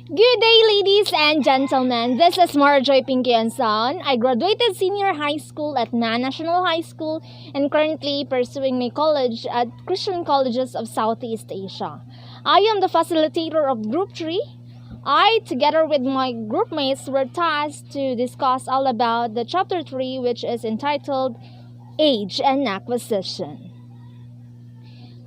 Good day, ladies and gentlemen. This is Marjoy YONSON. I graduated senior high school at Man National High School and currently pursuing my college at Christian Colleges of Southeast Asia. I am the facilitator of Group 3. I, together with my group mates, were tasked to discuss all about the Chapter 3, which is entitled Age and Acquisition.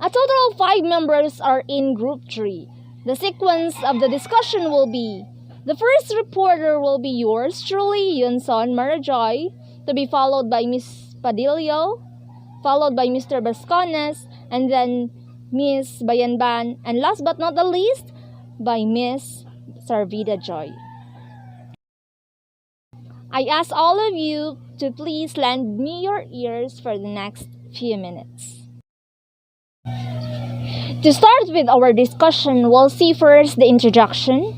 A total of 5 members are in Group 3. The sequence of the discussion will be: the first reporter will be yours truly, YONSON Marajoy, to be followed by Miss Padillo, followed by Mr. Bascones, and then Miss Bayanban, and last but not the least, by Miss Sarvida Joy. I ask all of you to please lend me your ears for the next few minutes. To start with our discussion, we'll see first the introduction.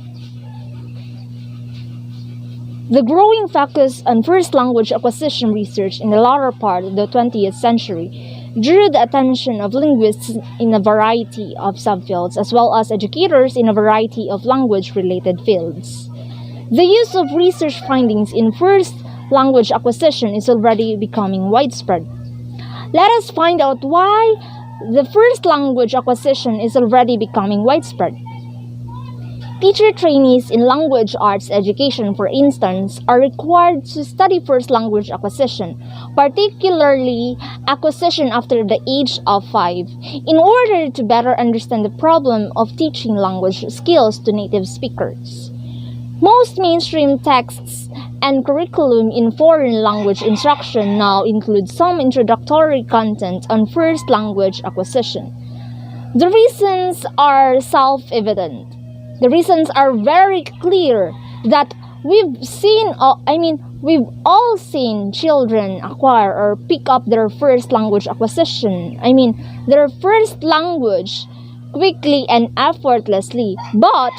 The growing focus on first language acquisition research in the latter part of the 20th century drew the attention of linguists in a variety of subfields as well as educators in a variety of language-related fields. The use of research findings in first language acquisition is already becoming widespread. Let us find out why the first language acquisition is already becoming widespread. Teacher trainees in language arts education, for instance, are required to study first language acquisition, particularly acquisition after the age of 5, in order to better understand the problem of teaching language skills to native speakers. Most mainstream texts and curriculum in foreign language instruction now include some introductory content on first language acquisition. The reasons are self-evident. The reasons are very clear that we've all seen children acquire or pick up their first language acquisition. Their first language quickly and effortlessly, but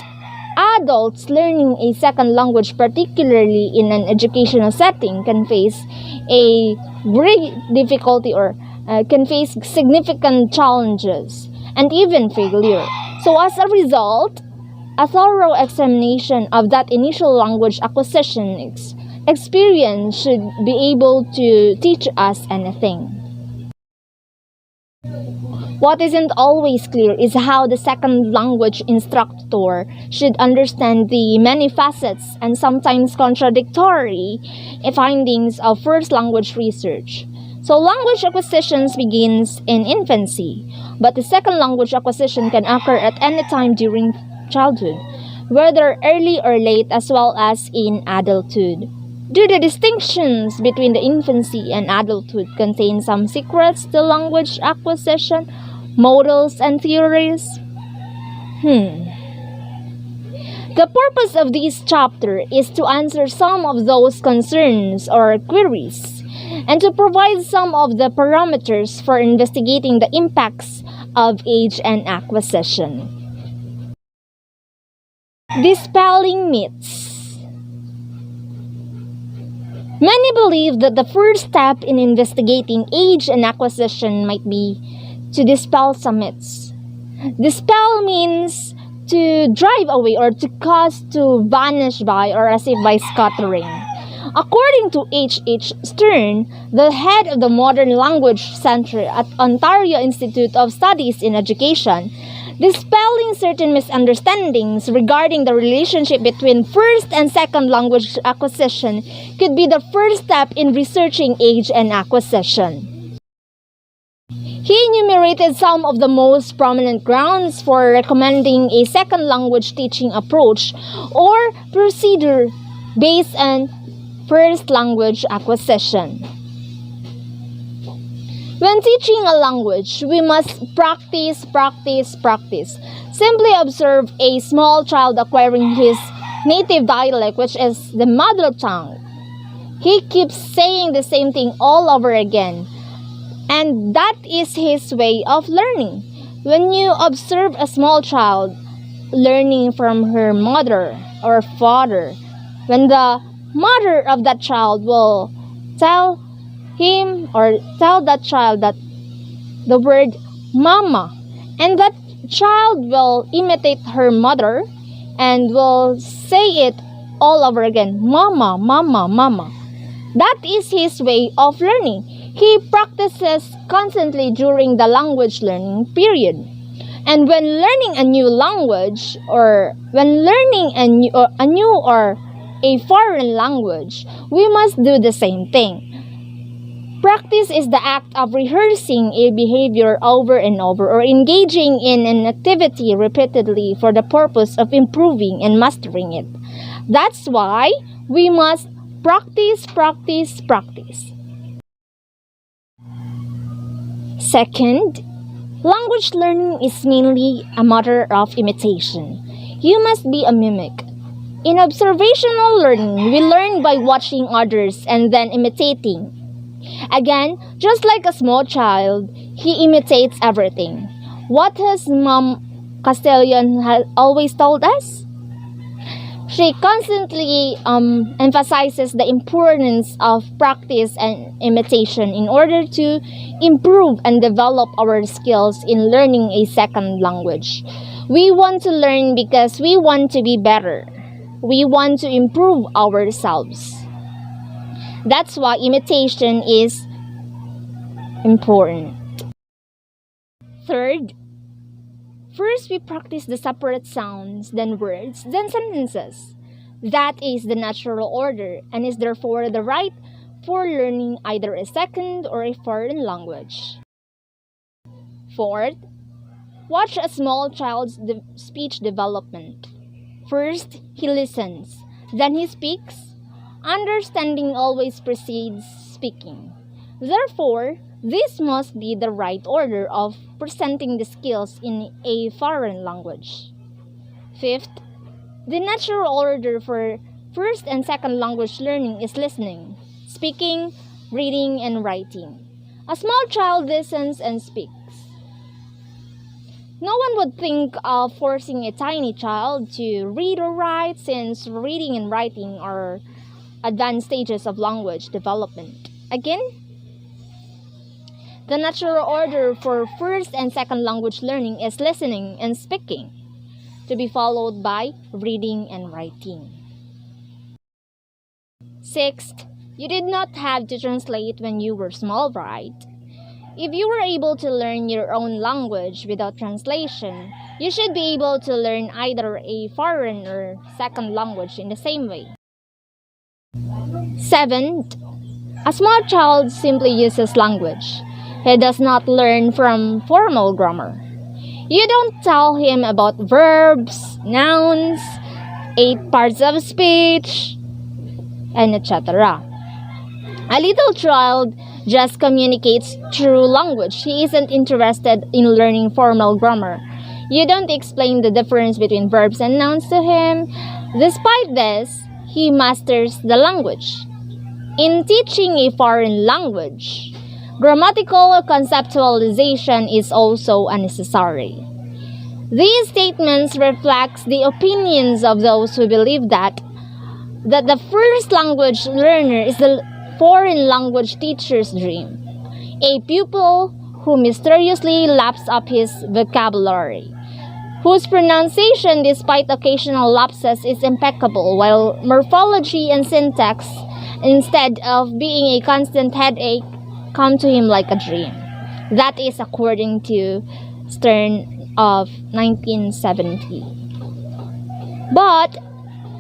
adults learning a second language, particularly in an educational setting, can face a great difficulty or can face significant challenges and even failure. So as a result, a thorough examination of that initial language acquisition experience should be able to teach us anything. What isn't always clear is how the second language instructor should understand the many facets and sometimes contradictory findings of first language research. So language acquisitions begins in infancy, but the second language acquisition can occur at any time during childhood, whether early or late as well as in adulthood. Do the distinctions between the infancy and adulthood contain some secrets to language acquisition, models, and theories? The purpose of this chapter is to answer some of those concerns or queries and to provide some of the parameters for investigating the impacts of age and acquisition. Dispelling myths. Many believe that the first step in investigating age and acquisition might be to dispel some myths. Dispel means to drive away or to cause to vanish by or as if by scattering. According to H.H. Stern, the head of the Modern Language Center at Ontario Institute of Studies in Education, dispelling certain misunderstandings regarding the relationship between first and second language acquisition could be the first step in researching age and acquisition. He enumerated some of the most prominent grounds for recommending a second language teaching approach or procedure based on first language acquisition. When teaching a language, we must practice. Simply observe a small child acquiring his native dialect, which is the mother tongue. He keeps saying the same thing all over again, and that is his way of learning. When you observe a small child learning from her mother or father, when the mother of that child will tell him or tell that child that the word mama, and that child will imitate her mother, and will say it all over again. Mama, mama, mama. That is his way of learning. He practices constantly during the language learning period. And when learning a new language or when learning a new or a foreign language, we must do the same thing. Practice is the act of rehearsing a behavior over and over or engaging in an activity repeatedly for the purpose of improving and mastering it. That's why we must practice, practice, practice. Second, language learning is mainly a matter of imitation. You must be a mimic. In observational learning, we learn by watching others and then imitating. Again, just like a small child, he imitates everything. What has Mom Castellan always told us? She constantly emphasizes the importance of practice and imitation in order to improve and develop our skills in learning a second language. We want to learn because we want to be better. We want to improve ourselves. That's why imitation is important. Third, first we practice the separate sounds, then words, then sentences. That is the natural order and is therefore the right for learning either a second or a foreign language. Fourth, watch a small child's speech development. First, he listens, then he speaks. Understanding always precedes speaking. Therefore, this must be the right order of presenting the skills in a foreign language. Fifth, the natural order for first and second language learning is listening, speaking, reading, and writing. A small child listens and speaks. No one would think of forcing a tiny child to read or write since reading and writing are advanced stages of language development. Again, the natural order for first and second language learning is listening and speaking, to be followed by reading and writing. Sixth, you did not have to translate when you were small, right? If you were able to learn your own language without translation, you should be able to learn either a foreign or second language in the same way. Seventh, a small child simply uses language. He does not learn from formal grammar. You don't tell him about verbs, nouns, 8 parts of speech, and etc. A little child just communicates through language. He isn't interested in learning formal grammar. You don't explain the difference between verbs and nouns to him. Despite this, he masters the language. In teaching a foreign language, grammatical conceptualization is also unnecessary. These statements reflect the opinions of those who believe that the first language learner is the foreign language teacher's dream, a pupil who mysteriously laps up his vocabulary, whose pronunciation, despite occasional lapses, is impeccable, while morphology and syntax, instead of being a constant headache, come to him like a dream. That is according to Stern of 1970. But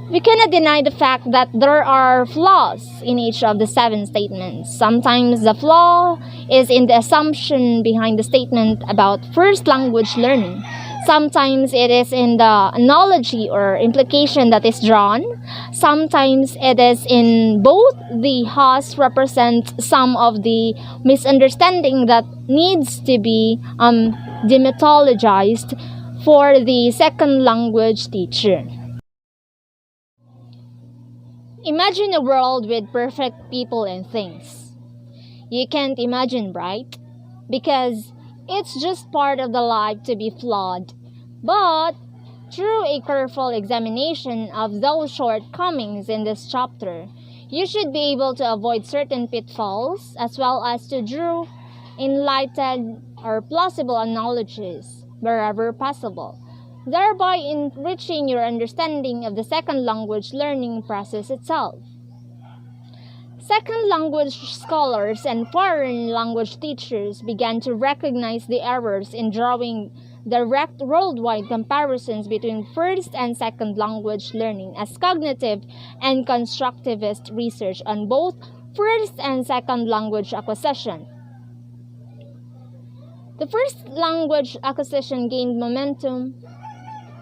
we cannot deny the fact that there are flaws in each of the 7 statements. Sometimes the flaw is in the assumption behind the statement about first language learning. Sometimes it is in the analogy or implication that is drawn. Sometimes it is in both the has represent some of the misunderstanding that needs to be demythologized for the second language teacher. Imagine a world with perfect people and things. You can't imagine, right? Because it's just part of the life to be flawed. But through a careful examination of those shortcomings in this chapter, you should be able to avoid certain pitfalls as well as to draw enlightened or plausible analogies wherever possible. thereby enriching your understanding of the second language learning process itself. Second language scholars and foreign language teachers began to recognize the errors in drawing direct worldwide comparisons between first and second language learning as cognitive and constructivist research on both first and second language acquisition. The first language acquisition gained momentum.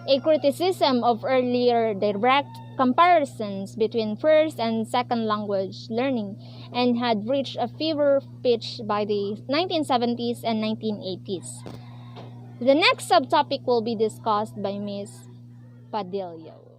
A criticism of earlier direct comparisons between first and second language learning and had reached a fever pitch by the 1970s and 1980s. The next subtopic will be discussed by Ms. Padillo.